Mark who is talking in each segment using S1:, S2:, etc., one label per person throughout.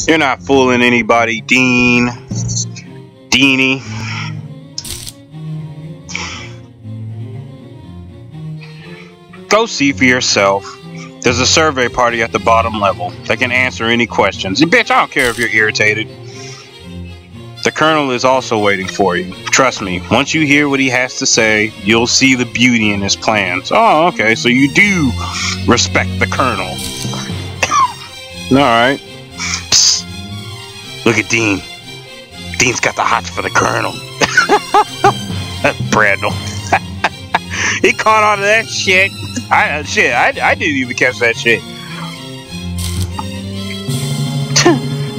S1: You're not fooling anybody, Dean. Deanie. Go see for yourself. There's a survey party at the bottom level that can answer any questions. Bitch, I don't care if you're irritated. The Colonel is also waiting for you. Trust me, once you hear what he has to say, you'll see the beauty in his plans. Oh, okay, so you do respect the Colonel. Alright. Look at Dean. Dean's got the hots for the Colonel. That's Brandel. He caught on to that shit. I didn't even catch that shit.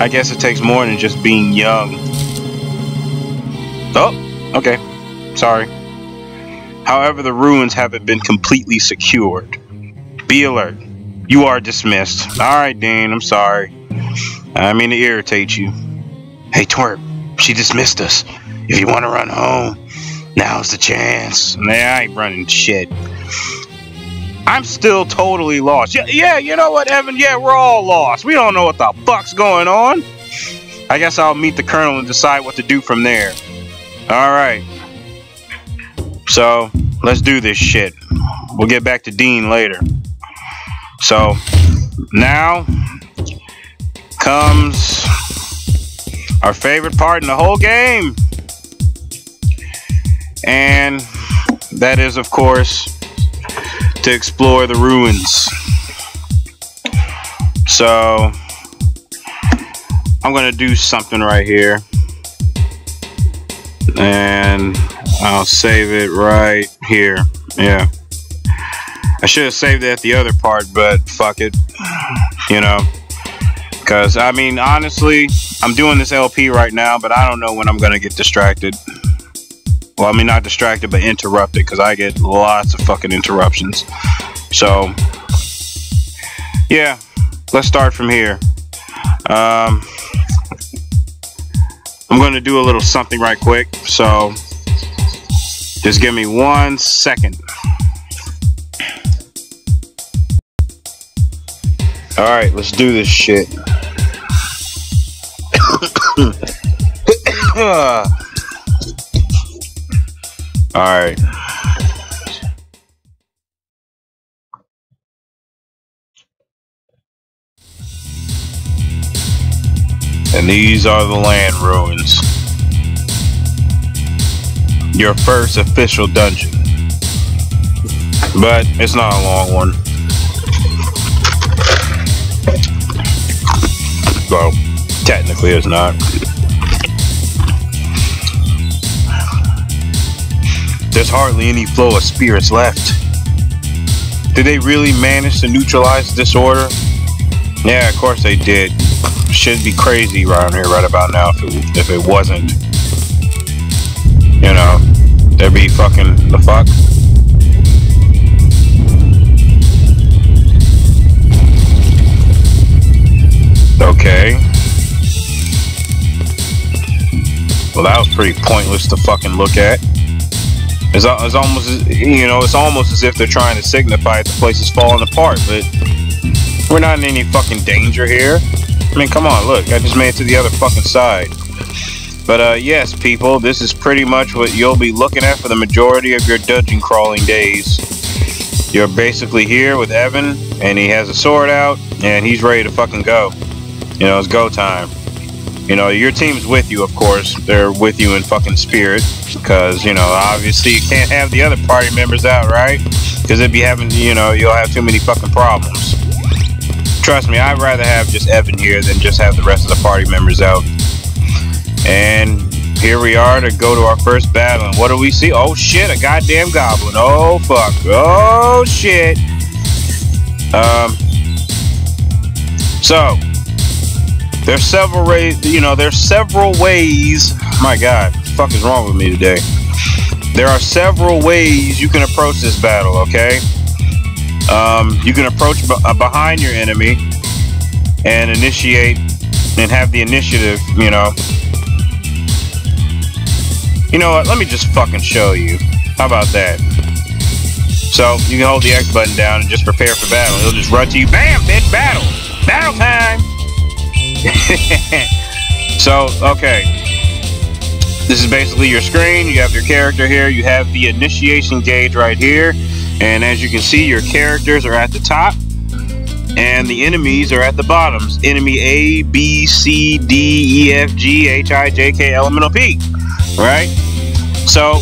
S1: I guess it takes more than just being young. Oh, okay. Sorry. However, the ruins haven't been completely secured. Be alert. You are dismissed. Alright, Dean, I'm sorry. I mean to irritate you. Hey, twerp, she dismissed us. If you want to run home, now's the chance. Nah, I ain't running shit. I'm still totally lost. Yeah, you know what, Evan? Yeah, we're all lost. We don't know what the fuck's going on. I guess I'll meet the Colonel and decide what to do from there. Alright. So, let's do this shit. We'll get back to Dean later. So, now comes our favorite part in the whole game. And that is, of course, to explore the ruins. So, I'm gonna do something right here. And I'll save it right here. Yeah. I should have saved it at the other part, but fuck it. You know. Because, I mean, honestly, I'm doing this LP right now, but I don't know when I'm going to get distracted. Well, I mean, not distracted, but interrupted, because I get lots of fucking interruptions. So, yeah, let's start from here. I'm going to do a little something right quick, so just give me 1 second. Alright, let's do this shit. Alright. And these are the land ruins. Your first official dungeon. But it's not a long one. Well, technically it's not. There's hardly any flow of spirits left. Did they really manage to neutralize the disorder? Yeah, of course they did. Should be crazy around here right about now if it wasn't. You know, there'd be fucking the fuck. Okay. Well, that was pretty pointless to fucking look at. It's almost, you know, it's almost as if they're trying to signify the place is falling apart, but we're not in any fucking danger here. I mean, come on, look, I just made it to the other fucking side. But, yes, people, this is pretty much what you'll be looking at for the majority of your dungeon crawling days. You're basically here with Evan, and he has a sword out, and he's ready to fucking go. You know, it's go time. You know, your team's with you, of course. They're with you in fucking spirit. Because, you know, obviously you can't have the other party members out, right? Because they'd be having, you know, you'll have too many fucking problems. Trust me, I'd rather have just Evan here than just have the rest of the party members out. And here we are to go to our first battle. And what do we see? Oh shit, a goddamn goblin. Oh fuck. Oh shit. So there's several ways, you know, there's several ways. My god, what the fuck is wrong with me today? There are several ways you can approach this battle, okay? You can approach behind your enemy and initiate and have the initiative, you know. You know what, let me just fucking show you. How about that? So, you can hold the X button down and just prepare for battle. He'll just run to you, bam, bitch, battle! Battle time! So, okay. This is basically your screen. You have your character here. You have the initiation gauge right here. And as you can see, your characters are at the top. And the enemies are at the bottoms. Enemy A, B, C, D, E, F, G, H, I, J, K, L, M, N, O, P. Right? So,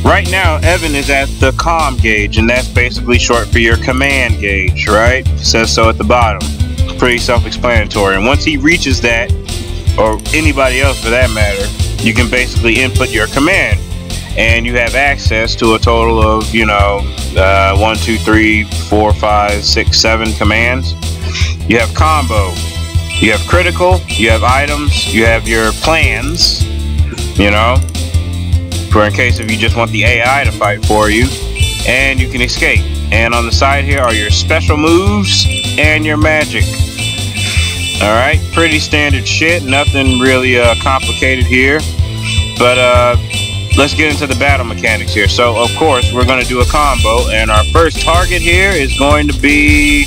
S1: right now, Evan is at the comm gauge. And that's basically short for your command gauge. Right? It says so at the bottom. Pretty self-explanatory. And once he reaches that, or anybody else for that matter, you can basically input your command, and you have access to a total of, you know, 1, 2, 3, 4, 5, 6, 7 commands. You have combo, you have critical, you have items, you have your plans, you know, for in case if you just want the AI to fight for you, and you can escape. And on the side here are your special moves and your magic. Alright, pretty standard shit, nothing really complicated here. But let's get into the battle mechanics here. So, of course, we're going to do a combo, and our first target here is going to be...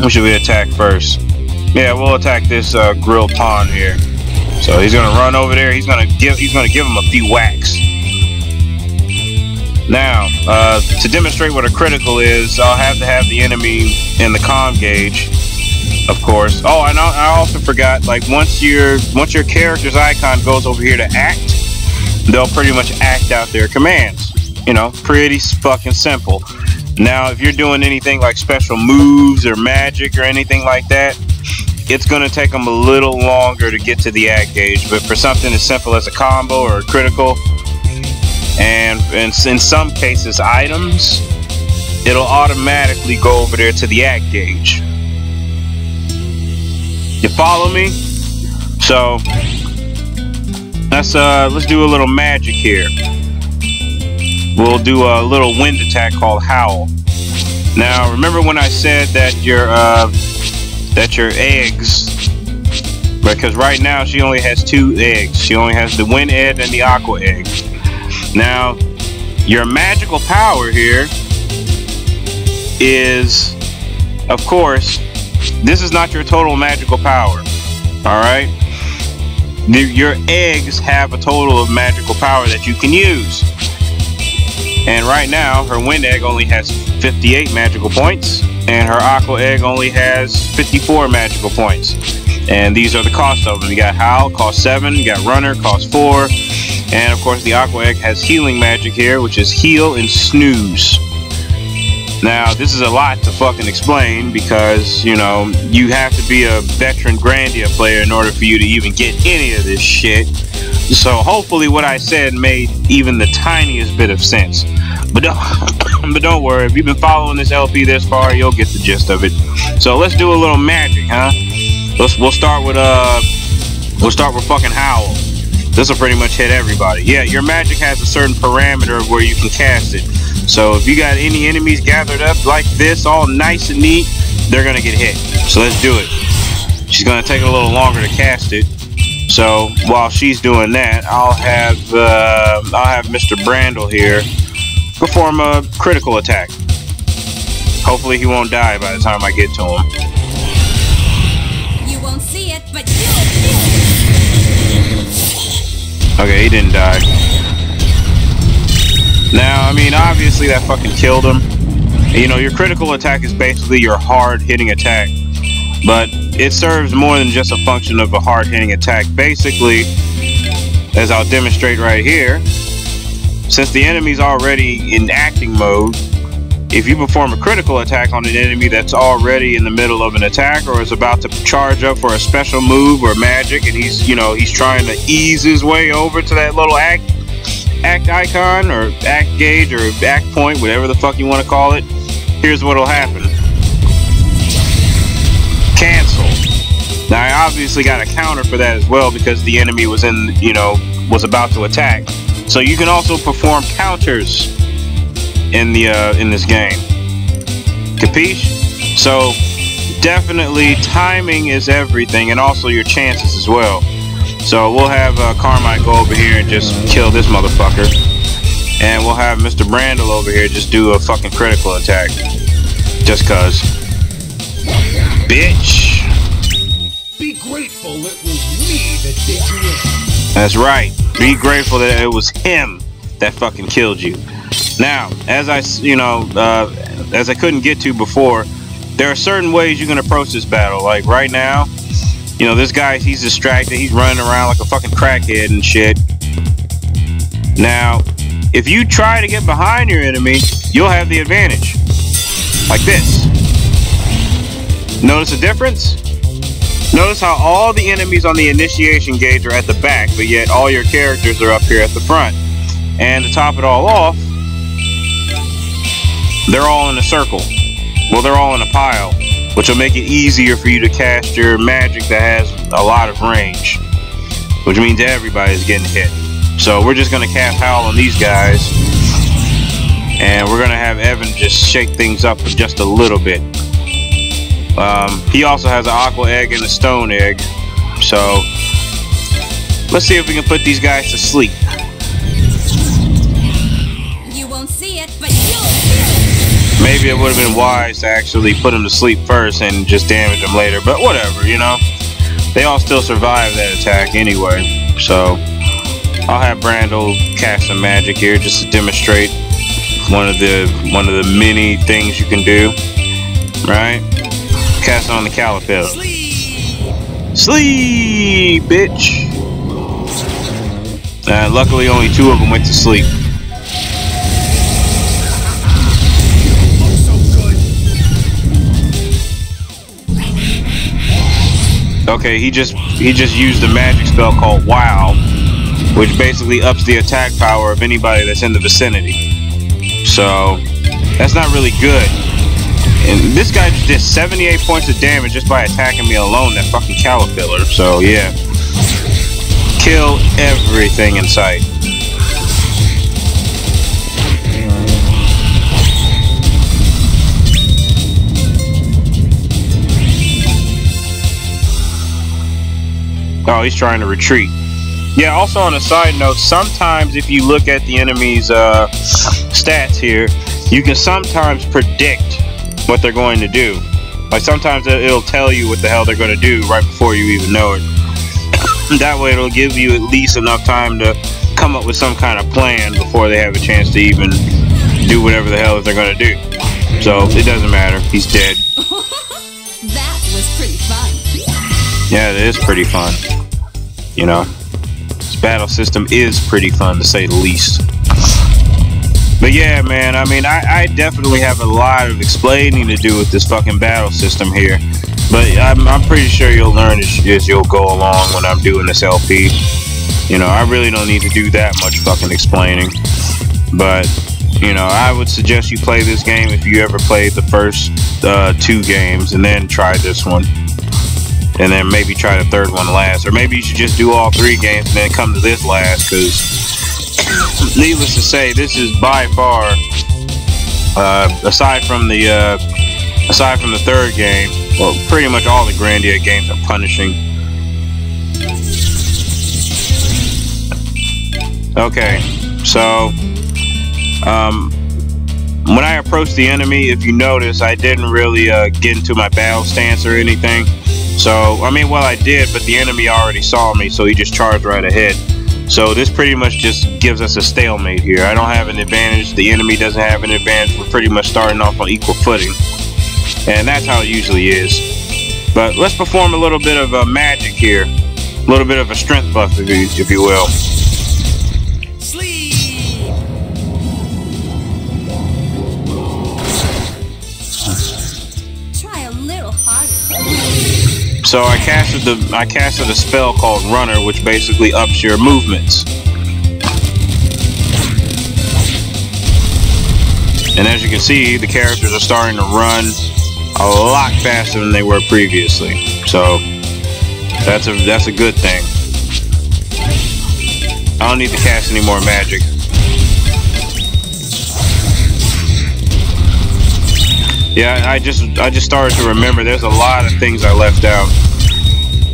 S1: who should we attack first? Yeah, we'll attack this grilled pawn here. So he's going to run over there, he's going to give him a few whacks. Now, to demonstrate what a critical is, I'll have to have the enemy in the comm gauge, of course. Oh, and I also forgot, like, once your character's icon goes over here to act, they'll pretty much act out their commands. You know, pretty fucking simple. Now, if you're doing anything like special moves or magic or anything like that, it's going to take them a little longer to get to the act gauge. But for something as simple as a combo or a critical, and in some cases items, it'll automatically go over there to the act gauge. You follow me? So let's do a little magic here. We'll do a little wind attack called Howl. Now remember when I said that your eggs, because right now she only has 2 eggs. She only has the wind egg and the aqua egg. Now, your magical power here is, of course, this is not your total magical power. Alright? Your eggs have a total of magical power that you can use. And right now, her wind egg only has 58 magical points, and her aqua egg only has 54 magical points. And these are the costs of them. You got Howl, cost 7, you got Runner, cost 4. And of course the aqua egg has healing magic here, which is heal and snooze. Now this is a lot to fucking explain because, you know, you have to be a veteran Grandia player in order for you to even get any of this shit. So hopefully what I said made even the tiniest bit of sense. But don't worry, if you've been following this LP this far, you'll get the gist of it. So let's do a little magic, huh? We'll start with fucking Howl. This will pretty much hit everybody. Yeah, your magic has a certain parameter of where you can cast it. So if you got any enemies gathered up like this, all nice and neat, they're gonna get hit. So let's do it. She's gonna take a little longer to cast it. So while she's doing that, I'll have Mr. Brandel here perform a critical attack. Hopefully he won't die by the time I get to him.
S2: You won't see it, but you'll feel it.
S1: Okay, he didn't die. Now, I mean, obviously that fucking killed him. You know, your critical attack is basically your hard-hitting attack. But it serves more than just a function of a hard-hitting attack. Basically, as I'll demonstrate right here, since the enemy's already in acting mode, if you perform a critical attack on an enemy that's already in the middle of an attack or is about to charge up for a special move or magic, and he's trying to ease his way over to that little act icon or act gauge or act point, whatever the fuck you want to call it, here's what'll happen. Cancel. Now I obviously got a counter for that as well because the enemy was was about to attack. So you can also perform counters in this game. Capiche? So definitely timing is everything, and also your chances as well. So we'll have Carmine go over here and just kill this motherfucker, and we'll have Mr. Brandel over here just do a fucking critical attack, just cause. Bitch.
S3: it was me that did you in.
S1: That's right. Be grateful that it was him that fucking killed you. Now, as as I couldn't get to before, there are certain ways you can approach this battle. Like right now, this guy, he's distracted. He's running around like a fucking crackhead and shit. Now, if you try to get behind your enemy, you'll have the advantage. Like this. Notice the difference? Notice how all the enemies on the initiation gauge are at the back, but yet all your characters are up here at the front. And to top it all off, they're all in a circle. Well, they're all in a pile, which will make it easier for you to cast your magic that has a lot of range, which means everybody's getting hit. So we're just going to cast Howl on these guys, and we're going to have Evan just shake things up just a little bit. He also has an aqua egg and a stone egg, so let's see if we can put these guys to sleep.
S2: You won't see it, but you'll feel it.
S1: Maybe it would have been wise to actually put them to sleep first and just damage them later, but whatever, they all still survive that attack anyway. So I'll have Brando cast some magic here just to demonstrate one of the many things you can do. Right? Cast it on the caterpillar. Sleep, bitch. Luckily, only 2 of them went to sleep. Okay, he just used a magic spell called Wow, which basically ups the attack power of anybody that's in the vicinity. So that's not really good. And this guy just did 78 points of damage just by attacking me alone, that fucking caterpillar. So yeah, kill everything in sight. Oh, he's trying to retreat. Yeah, also on a side note, sometimes if you look at the enemy's stats here, you can sometimes predict what they're going to do. Like sometimes it'll tell you what the hell they're going to do right before you even know it. That way it'll give you at least enough time to come up with some kind of plan before they have a chance to even do whatever the hell they're going to do. So it doesn't matter. He's dead.
S2: That was pretty fun.
S1: Yeah, it is pretty fun. This battle system is pretty fun to say the least. But yeah, man, I mean, I definitely have a lot of explaining to do with this fucking battle system here. But I'm pretty sure you'll learn as you'll go along when I'm doing this LP. I really don't need to do that much fucking explaining. But, I would suggest you play this game if you ever played the first 2 games and then try this one. And then maybe try the 3rd one last. Or maybe you should just do all 3 games and then come to this last, because needless to say, this is by far, aside from the 3rd game, well, pretty much all the Grandia games are punishing. Okay, so when I approached the enemy, if you notice, I didn't really get into my battle stance or anything. So, I mean, well, I did, but the enemy already saw me, so he just charged right ahead. So this pretty much just gives us a stalemate here. I don't have an advantage. The enemy doesn't have an advantage. We're pretty much starting off on equal footing. And that's how it usually is. But let's perform a little bit of magic here. A little bit of a strength buff, if you will. So I casted a spell called Runner, which basically ups your movements. And as you can see, the characters are starting to run a lot faster than they were previously. So that's a good thing. I don't need to cast any more magic. Yeah, I just started to remember there's a lot of things I left out.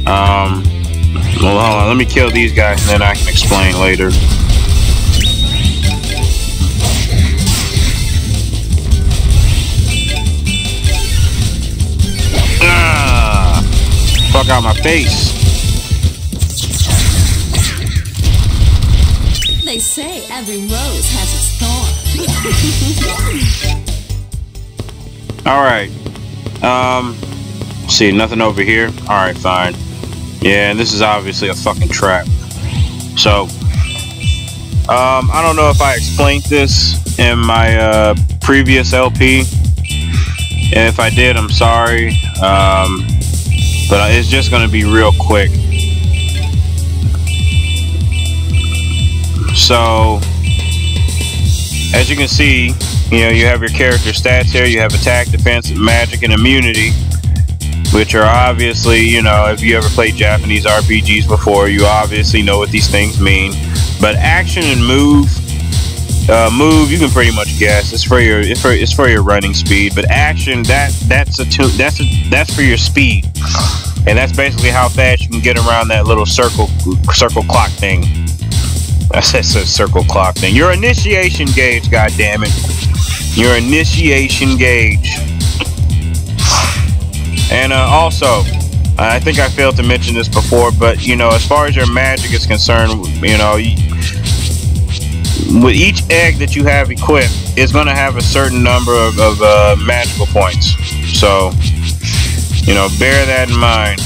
S1: Well, hold on, let me kill these guys and then I can explain later. Fuck out my face.
S2: They say every rose has its thorn.
S1: Alright. See, nothing over here. Alright, fine. Yeah, and this is obviously a fucking trap. So, I don't know if I explained this in my previous LP. If I did, I'm sorry. But it's just going to be real quick. So, as you can see, you know, you have your character stats here. You have attack, defense, magic, and immunity, which are obviously, you know, if you ever played Japanese RPGs before, you obviously know what these things mean. But action and move, you can pretty much guess. It's for your running speed. But action, that's for your speed, and that's basically how fast you can get around that little circle clock thing. I said circle clock thing. Your initiation gauge, goddammit. Your initiation gauge. And also, I think I failed to mention this before, but you know, as far as your magic is concerned, you know, with each egg that you have equipped, it's going to have a certain number of magical points. So, you know, bear that in mind.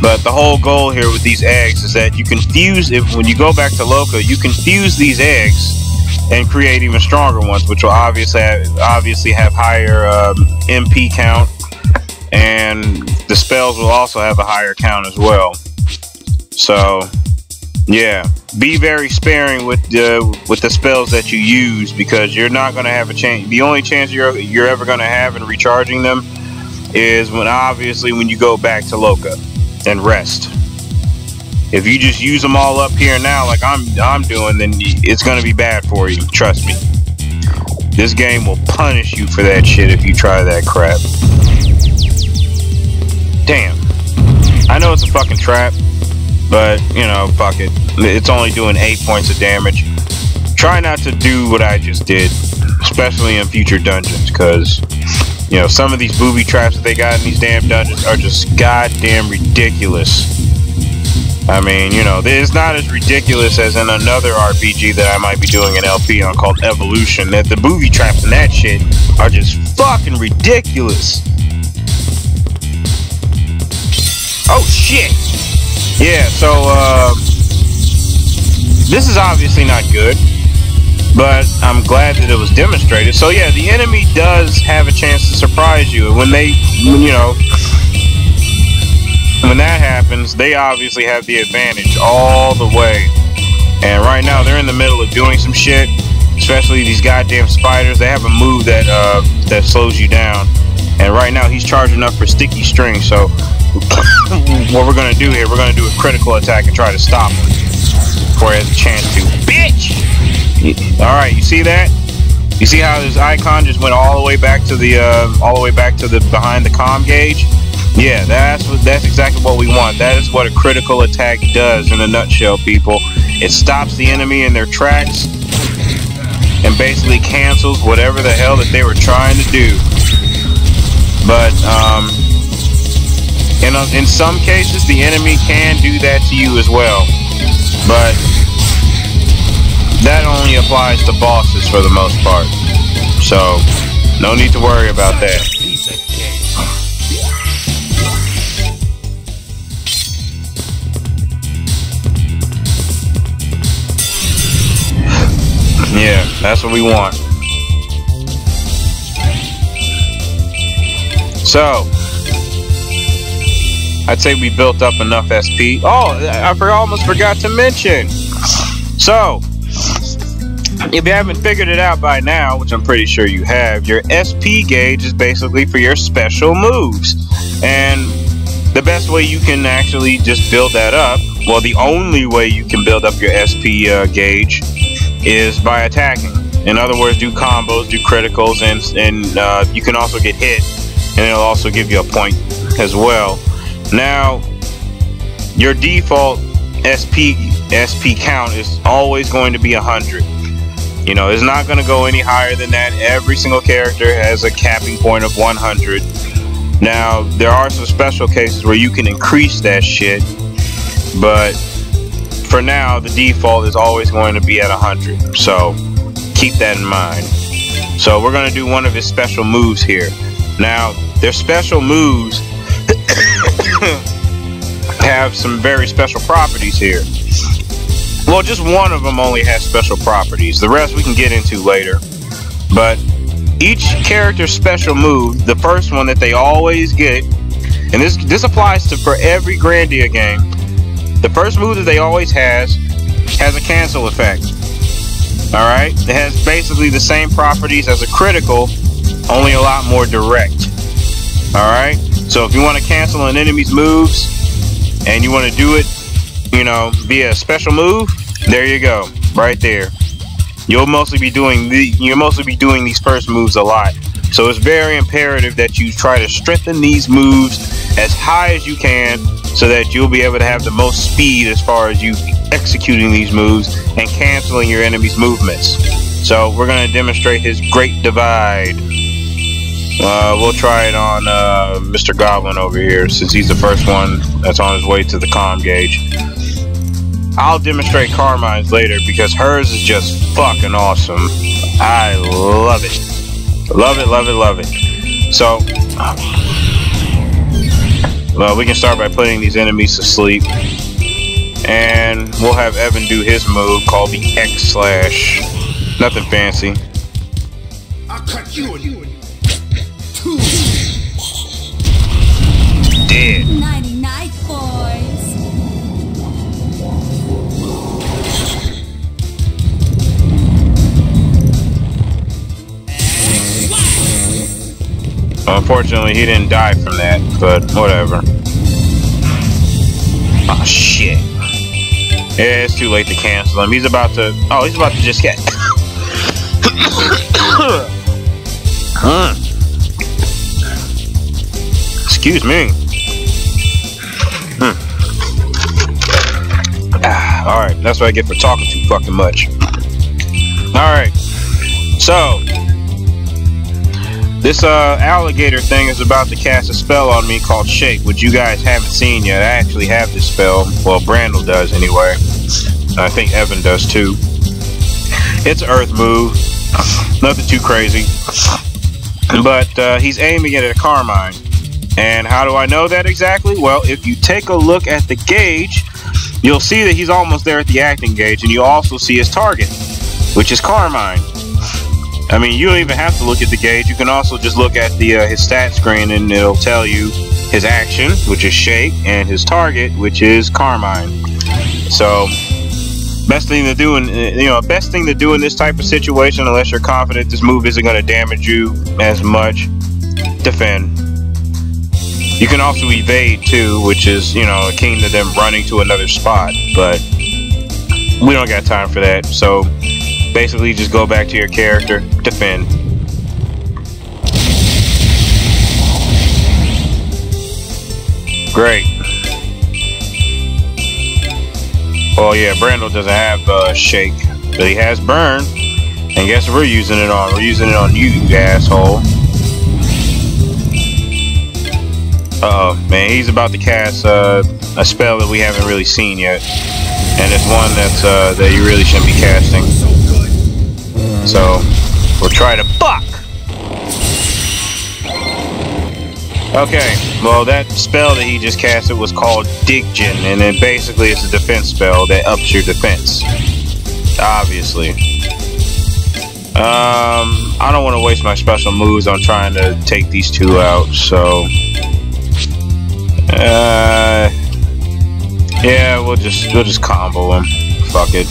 S1: But the whole goal here with these eggs is that you can fuse, when you go back to Loka, you can fuse these eggs and create even stronger ones, which will obviously have higher MP count, and the spells will also have a higher count as well. So, yeah, be very sparing with the spells that you use, because you're not going to have a chance. The only chance you're ever going to have in recharging them is when you go back to Loka and rest. If you just use them all up here now like I'm doing, then it's going to be bad for you. Trust me. This game will punish you for that shit if you try that crap. Damn. I know it's a fucking trap, but, you know, fuck it. It's only doing 8 points of damage. Try not to do what I just did, especially in future dungeons, because, you know, some of these booby traps that they got in these damn dungeons are just goddamn ridiculous. I mean, you know, it's not as ridiculous as in another RPG that I might be doing an LP on called Evolution. That the booby traps and that shit are just fucking ridiculous. Oh shit! Yeah, so this is obviously not good, but I'm glad that it was demonstrated. So yeah, the enemy does have a chance to surprise you. When that happens, they obviously have the advantage all the way. And right now they're in the middle of doing some shit, especially these goddamn spiders. They have a move that slows you down. And right now he's charging up for sticky string. So what we're gonna do here, we're gonna do a critical attack and try to stop him before he has a chance to. Bitch! Alright, you see that? You see how his icon just went all the way back to the behind the comm gauge? Yeah, that's exactly what we want. That is what a critical attack does in a nutshell, people. It stops the enemy in their tracks and basically cancels whatever the hell that they were trying to do. But in some cases, the enemy can do that to you as well. But that only applies to bosses for the most part. So, no need to worry about that. Yeah, that's what we want. So, I'd say we built up enough SP. Oh, I almost forgot to mention. So, if you haven't figured it out by now, which I'm pretty sure you have, your SP gauge is basically for your special moves. And the best way you can actually just build that up, well, the only way you can build up your SP gauge is by attacking. In other words, do combos, do criticals, and you can also get hit, and it'll also give you a point as well. Now, your default SP count is always going to be 100. You know, it's not going to go any higher than that. Every single character has a capping point of 100. Now, there are some special cases where you can increase that shit, but for now, the default is always going to be at 100. So keep that in mind. So we're going to do one of his special moves here. Now, their special moves have some very special properties here. Well, just one of them only has special properties. The rest we can get into later. But each character's special move, the first one that they always get, and this applies to for every Grandia game, the first move that they always has a cancel effect. Alright? It has basically the same properties as a critical, only a lot more direct. Alright? So if you want to cancel an enemy's moves, and you want to do it, you know, via a special move, there you go, right there. You'll mostly be doing these first moves a lot. So it's very imperative that you try to strengthen these moves as high as you can, so that you'll be able to have the most speed as far as you executing these moves and canceling your enemy's movements. So we're going to demonstrate his Great Divide. We'll try it on Mr. Goblin over here, since he's the first one that's on his way to the comm gauge. I'll demonstrate Carmine's later, because hers is just fucking awesome. I love it. Love it, love it, love it. So, well, we can start by putting these enemies to sleep. And we'll have Evan do his move called the X slash. Nothing fancy.
S3: I'll cut you in two.
S1: Dead.
S2: Nighty night, boys.
S1: Unfortunately, he didn't die from that, but whatever. Oh shit. Yeah, it's too late to cancel him. He's about to just get Excuse me. Alright, that's what I get for talking too fucking much. Alright. So this alligator thing is about to cast a spell on me called Shake, which you guys haven't seen yet. I actually have this spell. Well, Brandel does anyway. I think Evan does too. It's Earth move. Nothing too crazy. But he's aiming it at Carmine. And how do I know that exactly? Well, if you take a look at the gauge, you'll see that he's almost there at the acting gauge, and you also see his target, which is Carmine. I mean, you don't even have to look at the gauge. You can also just look at the his stat screen, and it'll tell you his action, which is Shake, and his target, which is Carmine. So, best thing to do in this type of situation, unless you're confident this move isn't going to damage you as much, defend. You can also evade too, which is, akin to them running to another spot, but we don't got time for that. So basically just go back to your character, defend. Great. Oh yeah, Brandel doesn't have Shake, but he has Burn. And guess what we're using it on? We're using it on you, you asshole. Uh-oh, man, he's about to cast a spell that we haven't really seen yet. And it's one that you really shouldn't be casting. So, we'll try to fuck! Okay, well that spell that he just casted was called Digjin, and it basically is a defense spell that ups your defense. Obviously. I don't want to waste my special moves on trying to take these two out, so... yeah, we'll just combo him. Fuck it.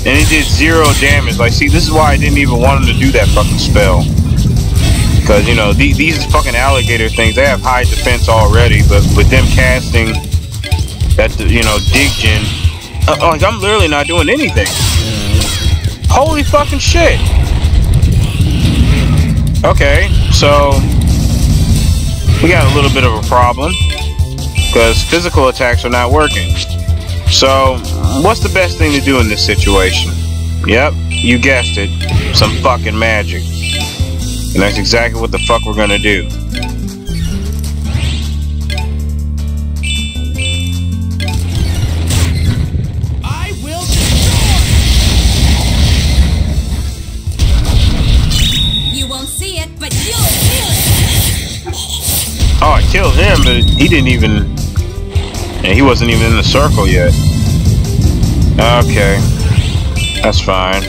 S1: And he did 0 damage. Like, see, this is why I didn't even want him to do that fucking spell. Because, these fucking alligator things, they have high defense already, but with them casting that, Digjin, like, I'm literally not doing anything. Holy fucking shit. Okay, so we got a little bit of a problem because physical attacks are not working. So what's the best thing to do in this situation? Yep, you guessed it, some fucking magic. And that's exactly what the fuck we're gonna do. killed him, but he didn't even... Yeah, he wasn't even in the circle yet. Okay. That's fine.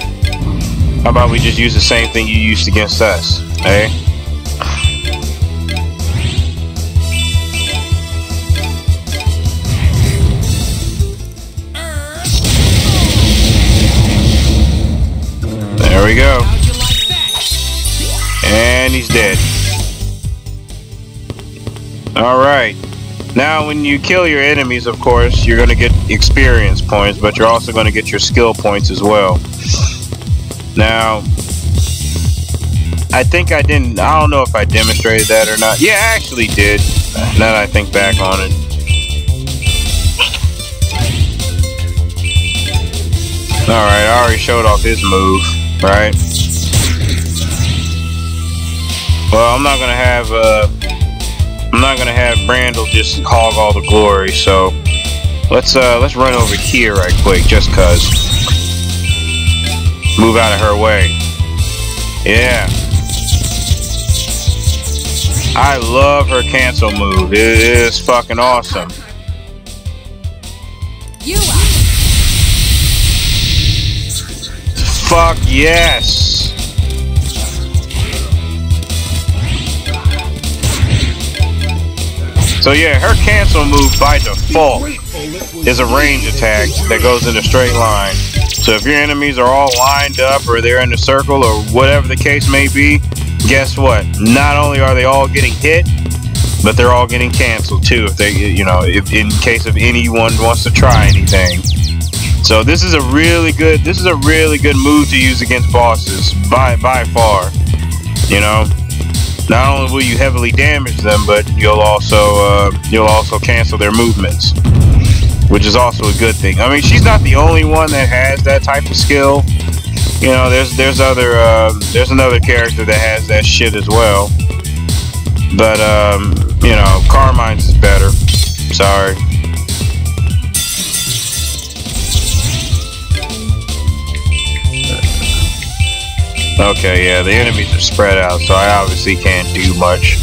S1: How about we just use the same thing you used against us, eh? There we go. And he's dead. Alright. Now when you kill your enemies, of course, you're going to get experience points, but you're also going to get your skill points as well. Now, I think I don't know if I demonstrated that or not. Yeah, I actually did, now that I think back on it. Alright, I already showed off his move, right? Well, I'm not gonna have Brandel just hog all the glory, so let's run over here right quick, just cause. Move out of her way. Yeah. I love her cancel move. It is fucking awesome.
S2: You are.
S1: Fuck yes. So yeah, her cancel move by default is a range attack that goes in a straight line. So if your enemies are all lined up or they're in a circle or whatever the case may be, guess what? Not only are they all getting hit, but they're all getting canceled too if they, you know, if in case of anyone wants to try anything. So this is a really good move to use against bosses by far. You know, not only will you heavily damage them, but you'll also cancel their movements, which is also a good thing. I mean, she's not the only one that has that type of skill. You know, there's another character that has that shit as well. But you know, Carmine's is better. Sorry. Okay, yeah, the enemies are spread out, so I obviously can't do much.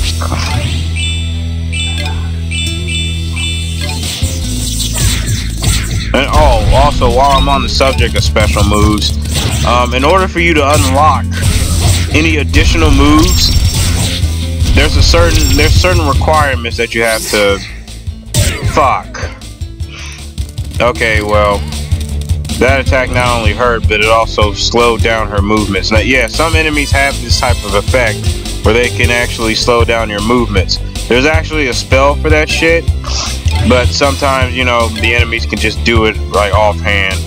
S1: And oh, also, while I'm on the subject of special moves, in order for you to unlock any additional moves, there's certain requirements that you have to... Fuck. Okay, well, that attack not only hurt, but it also slowed down her movements. Now, yeah, some enemies have this type of effect where they can actually slow down your movements. There's actually a spell for that shit, but sometimes, you know, the enemies can just do it like offhand.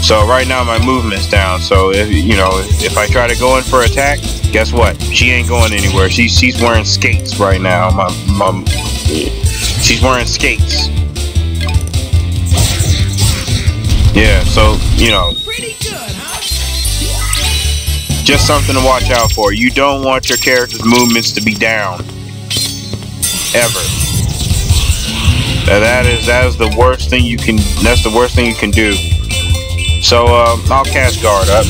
S1: So right now my movement's down, so if I try to go in for attack, guess what? She ain't going anywhere. She's wearing skates right now. She's wearing skates. Yeah, so, you know,
S3: Pretty good, huh?
S1: just something to watch out for. You don't want your character's movements to be down. Ever. That is the worst thing you can, that's the worst thing you can do. So, I'll cast guard up.